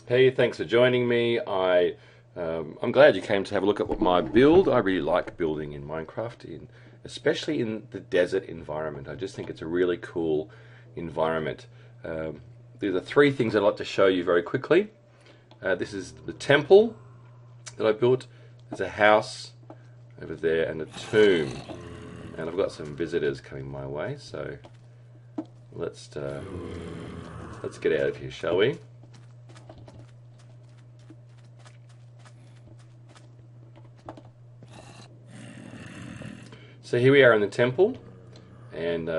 Hey, thanks for joining me. I'm glad you came to have a look at what my build. I really like building in Minecraft, especially in the desert environment. I just think it's a really cool environment. There's are three things I'd like to show you very quickly. This is the temple that I built. There's a house over there and a tomb. And I've got some visitors coming my way, so let's get out of here, shall we? So here we are in the temple, and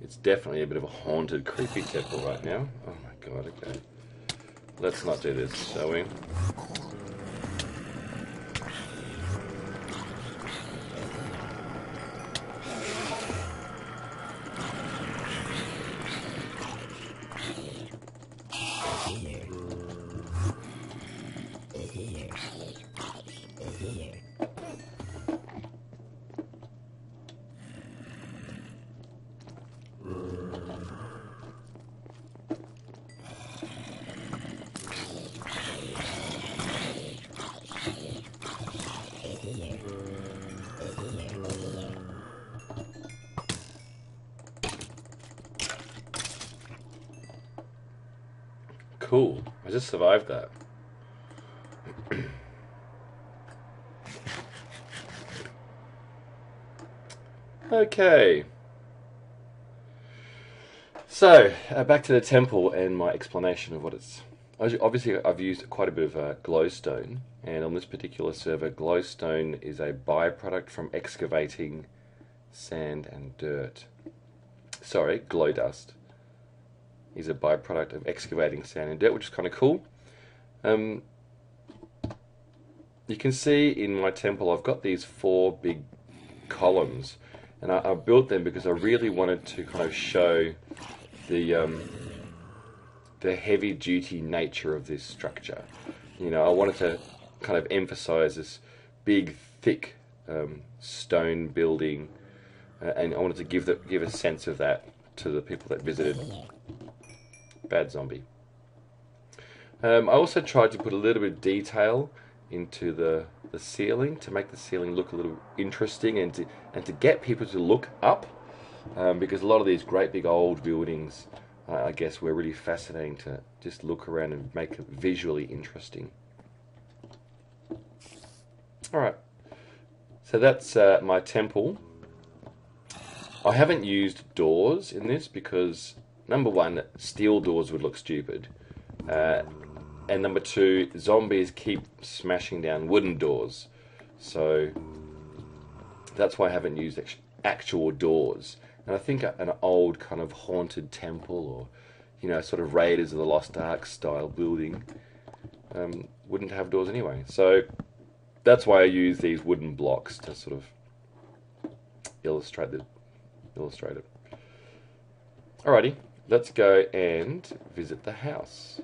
it's definitely a bit of a haunted, creepy temple right now. Oh my god, okay. Let's not do this, shall we? Cool. I just survived that. Okay. So, back to the temple and my explanation of what it's... Obviously, I've used quite a bit of glowstone, and on this particular server, glowstone is a byproduct from excavating sand and dirt. Sorry, glow dust is a byproduct of excavating sand and dirt, which is kind of cool. You can see in my temple I've got these four big columns, and I built them because I really wanted to kind of show the heavy-duty nature of this structure. You know, I wanted to kind of emphasize this big, thick stone building, and I wanted to give a sense of that to the people that visited. Bad zombie. I also tried to put a little bit of detail into the ceiling to make the ceiling look a little interesting and to get people to look up, because a lot of these great big old buildings, I guess, were really fascinating to just look around and make it visually interesting. Alright, so that's my temple. I haven't used doors in this because, number one, steel doors would look stupid. And number two, zombies keep smashing down wooden doors. So that's why I haven't used actual doors. And I think an old kind of haunted temple, or, you know, sort of Raiders of the Lost Ark style building wouldn't have doors anyway. So that's why I use these wooden blocks to sort of illustrate it. Alrighty, let's go and visit the house.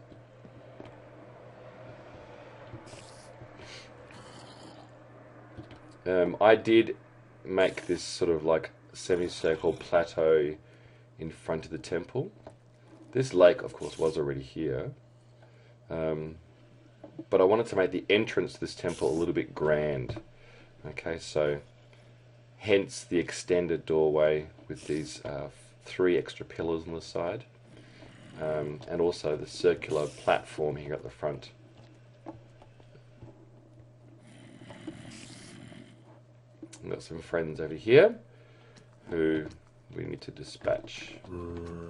I did make this sort of like semicircle plateau in front of the temple. This lake, of course, was already here, but I wanted to make the entrance to this temple a little bit grand. Okay, so hence the extended doorway with these three extra pillars on the side, and also the circular platform here at the front. I've got some friends over here who we need to dispatch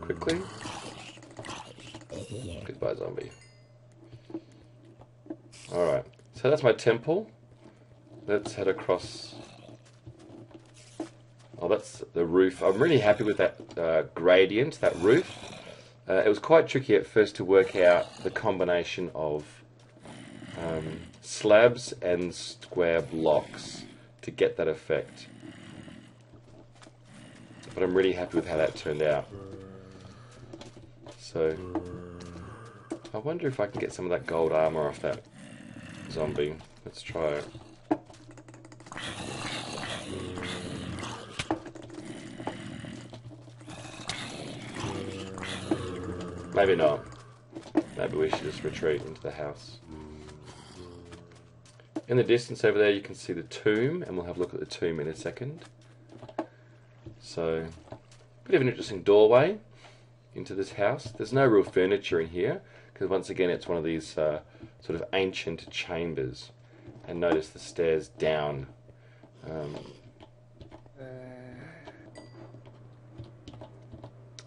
quickly. Goodbye, zombie. Alright, so that's my temple. Let's head across. Oh, that's the roof. I'm really happy with that gradient, that roof. It was quite tricky at first to work out the combination of slabs and square blocks to get that effect. But I'm really happy with how that turned out. So, I wonder if I can get some of that gold armor off that zombie. Let's try it. Maybe not. maybe we should just retreat into the house. In the distance over there you can see the tomb, and we'll have a look at the tomb in a second. So, bit of an interesting doorway into this house. There's no real furniture in here, because once again it's one of these sort of ancient chambers. And notice the stairs down.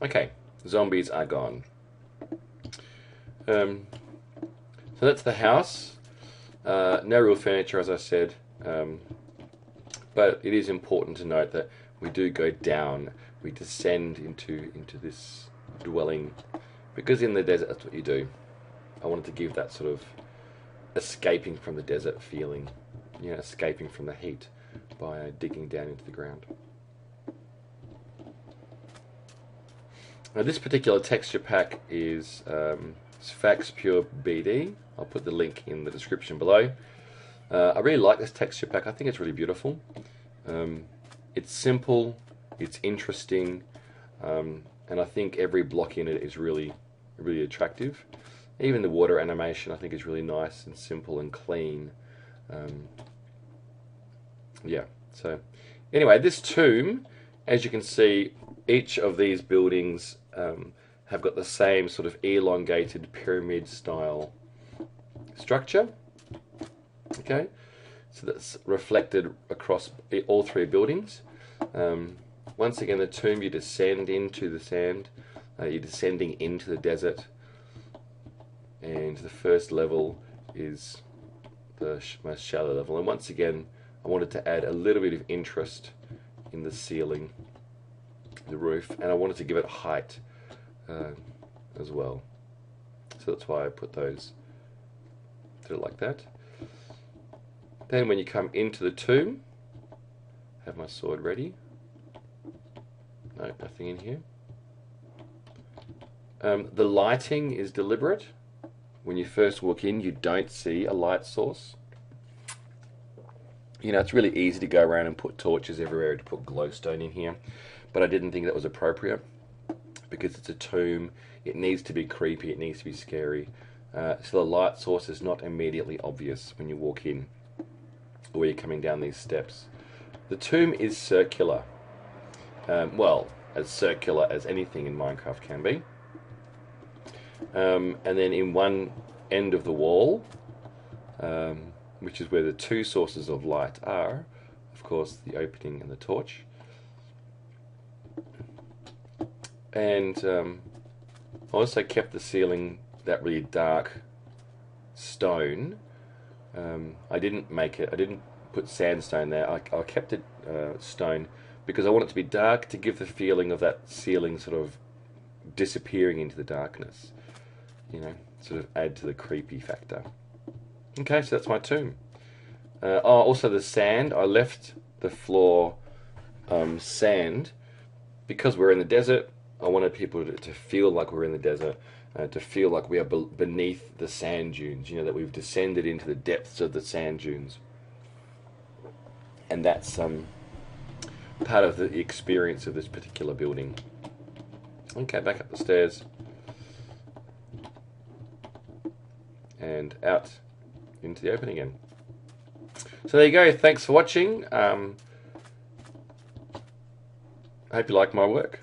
Okay, zombies are gone. So that's the house. No real furniture, as I said, but it is important to note that we do go down. We descend into this dwelling, because in the desert that's what you do. I wanted to give that sort of escaping from the desert feeling, you know, escaping from the heat by digging down into the ground. Now this particular texture pack is Sphax Pure BD. I'll put the link in the description below. I really like this texture pack. I think it's really beautiful. It's simple, it's interesting, and I think every block in it is really attractive. Even the water animation I think is really nice and simple and clean. Yeah, so anyway, this tomb, as you can see, each of these buildings have got the same sort of elongated pyramid style structure. Okay, so that's reflected across all three buildings. Once again, the tomb, you descend into the sand, you're descending into the desert, and the first level is the most shallow level. And once again, I wanted to add a little bit of interest in the ceiling, the roof, and I wanted to give it height as well. So that's why I put those, did it like that. Then when you come into the tomb, have my sword ready. No, nothing in here. The lighting is deliberate. When you first walk in, you don't see a light source. You know, it's really easy to go around and put torches everywhere, to put glowstone in here, but I didn't think that was appropriate, because it's a tomb. It needs to be creepy, it needs to be scary. So the light source is not immediately obvious when you walk in, or you're coming down these steps. The tomb is circular. Well, as circular as anything in Minecraft can be. And then in one end of the wall, which is where the two sources of light are, of course, the opening and the torch. And I also kept the ceiling that really dark stone. I didn't put sandstone there. I kept it stone, because I want it to be dark, to give the feeling of that ceiling sort of disappearing into the darkness. You know, sort of add to the creepy factor. Okay, so that's my tomb. Also the sand, I left the floor sand, because we're in the desert. I wanted people to feel like we're in the desert, to feel like we are beneath the sand dunes, you know, that we've descended into the depths of the sand dunes. And that's part of the experience of this particular building. Okay, back up the stairs. And out into the open again. So there you go. Thanks for watching. I hope you like my work.